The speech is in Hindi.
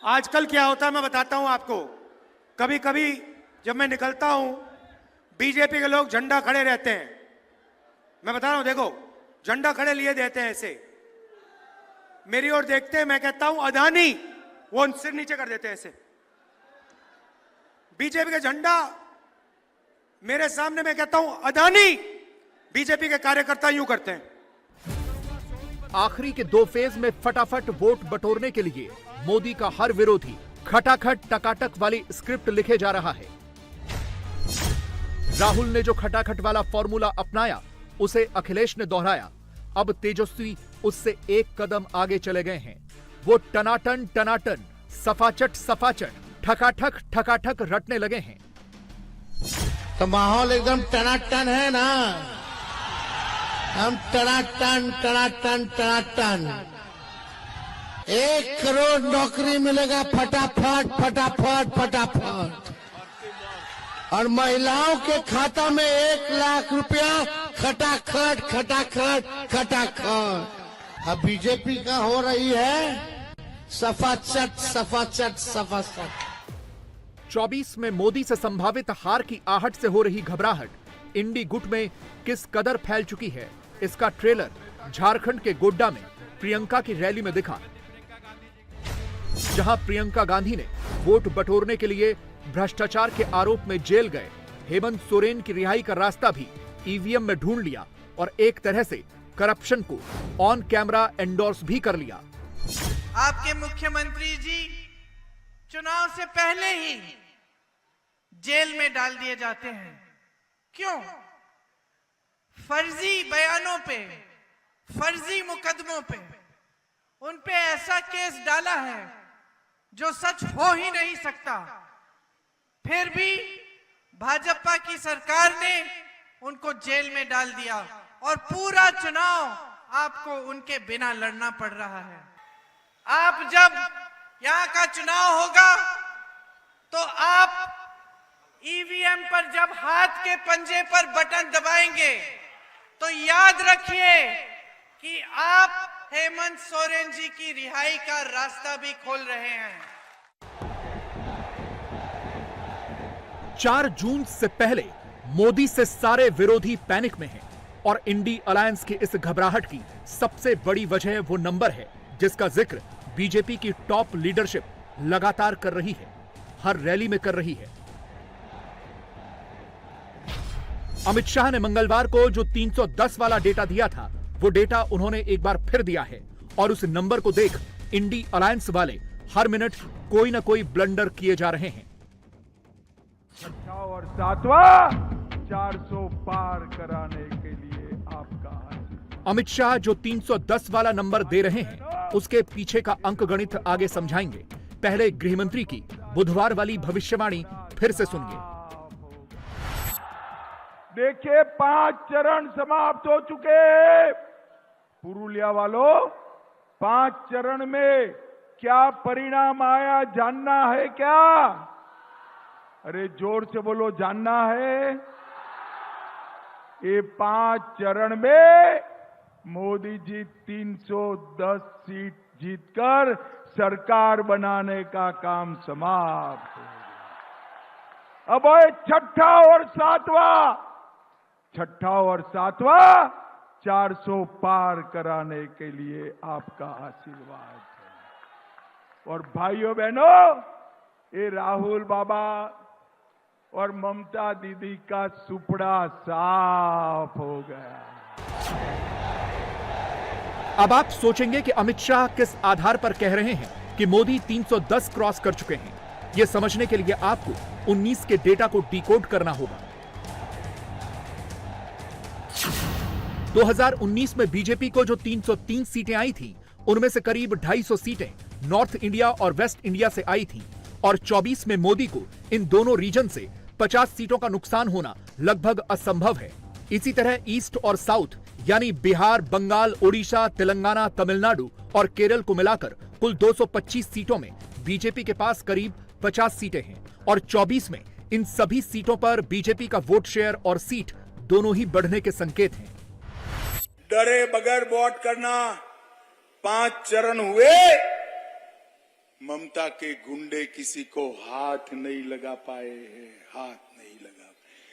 आजकल क्या होता है मैं बताता हूं आपको। कभी कभी जब मैं निकलता हूं, बीजेपी के लोग झंडा खड़े रहते हैं। मैं बता रहा हूं, देखो झंडा खड़े लिए देते हैं ऐसे, मेरी ओर देखते हैं, मैं कहता हूं अदानी, वो सिर नीचे कर देते हैं ऐसे। बीजेपी का झंडा मेरे सामने, मैं कहता हूं अदानी, बीजेपी के कार्यकर्ता यूं करते हैं। आखिरी के 2 फेज में फटाफट वोट बटोरने के लिए मोदी का हर विरोधी खटाखट टकाटक वाली स्क्रिप्ट लिखे जा रहा है। राहुल ने जो खटाखट वाला फॉर्मूला अपनाया उसे अखिलेश ने दोहराया। अब तेजस्वी उससे एक कदम आगे चले गए हैं। वो टनाटन टनाटन, सफाचट सफाचट, ठकाठक ठकाठक रटने लगे हैं। तो माहौल एकदम टनाटन है ना, हम टनाटन टनाटन टनाटन। 1 करोड़ नौकरी मिलेगा फटाफट फटाफट फटाफट, और महिलाओं के खाता में 1 लाख रुपया खटाखट खटाखट खटाखट। अब बीजेपी का हो रही है सफाचट सफाचट सफाचट। 24 में मोदी से संभावित हार की आहट से हो रही घबराहट इंडी गुट में किस कदर फैल चुकी है, इसका ट्रेलर झारखंड के गोड्डा में प्रियंका की रैली में दिखा, जहां प्रियंका गांधी ने वोट बटोरने के लिए भ्रष्टाचार के आरोप में जेल गए हेमंत सोरेन की रिहाई का रास्ता भी ईवीएम में ढूंढ लिया और एक तरह से करप्शन को ऑन कैमरा एंडोर्स भी कर लिया। आपके मुख्यमंत्री जी चुनाव से पहले ही जेल में डाल दिए जाते हैं। क्यों? फर्जी बयानों पे, फर्जी मुकदमों पे उन पे ऐसा केस डाला है जो सच हो ही नहीं सकता। फिर भी भाजपा की सरकार ने उनको जेल में डाल दिया और पूरा चुनाव आपको उनके बिना लड़ना पड़ रहा है। आप जब यहाँ का चुनाव होगा तो आप ईवीएम पर जब हाथ के पंजे पर बटन दबाएंगे तो याद रखिए कि आप हेमंत सोरेन जी की रिहाई का रास्ता भी खोल रहे हैं। 4 जून से पहले मोदी से सारे विरोधी पैनिक में हैं और इंडी अलायंस की इस घबराहट की सबसे बड़ी वजह वो नंबर है जिसका जिक्र बीजेपी की टॉप लीडरशिप लगातार कर रही है, हर रैली में कर रही है। अमित शाह ने मंगलवार को जो 310 वाला डेटा दिया था, वो डेटा उन्होंने एक बार फिर दिया है और उस नंबर को देख इंडी अलायंस वाले हर मिनट कोई ना कोई ब्लंडर किए जा रहे हैं। 6 और 7वां 400 पार कराने के लिए आपका अमित शाह जो 310 वाला नंबर दे रहे हैं उसके पीछे का अंकगणित आगे समझाएंगे। पहले गृहमंत्री की बुधवार वाली भविष्यवाणी फिर से सुनिए। देखिए 5 चरण समाप्त हो चुके हैं। पुरुलिया वालों, 5 चरण में क्या परिणाम आया जानना है क्या? अरे जोर से बोलो, जानना है? ये 5 चरण में मोदी जी 310 सीट जीतकर सरकार बनाने का काम समाप्त हो गया। अब ये 6ठा और 7वां 400 पार कराने के लिए आपका आशीर्वाद है। और भाइयों बहनों, ये राहुल बाबा और ममता दीदी का सुपड़ा साफ हो गया। अब आप सोचेंगे कि अमित शाह किस आधार पर कह रहे हैं कि मोदी 310 क्रॉस कर चुके हैं। यह समझने के लिए आपको 19 के डेटा को डिकोड करना होगा। 2019 में बीजेपी को जो 303 सीटें आई थी, उनमें से करीब 250 सीटें नॉर्थ इंडिया और वेस्ट इंडिया से आई थी और 24 में मोदी को इन दोनों रीजन से 50 सीटों का नुकसान होना लगभग असंभव है। इसी तरह ईस्ट और साउथ यानी बिहार, बंगाल, ओडिशा, तेलंगाना, तमिलनाडु और केरल को मिलाकर कुल 225 सीटों में बीजेपी के पास करीब 50 सीटें हैं और 24 में इन सभी सीटों पर बीजेपी का वोट शेयर और सीट दोनों ही बढ़ने के संकेत हैं। डरे बगैर वोट करना, 5 चरण हुए, ममता के गुंडे किसी को हाथ नहीं लगा पाए हैं, हाथ नहीं लगा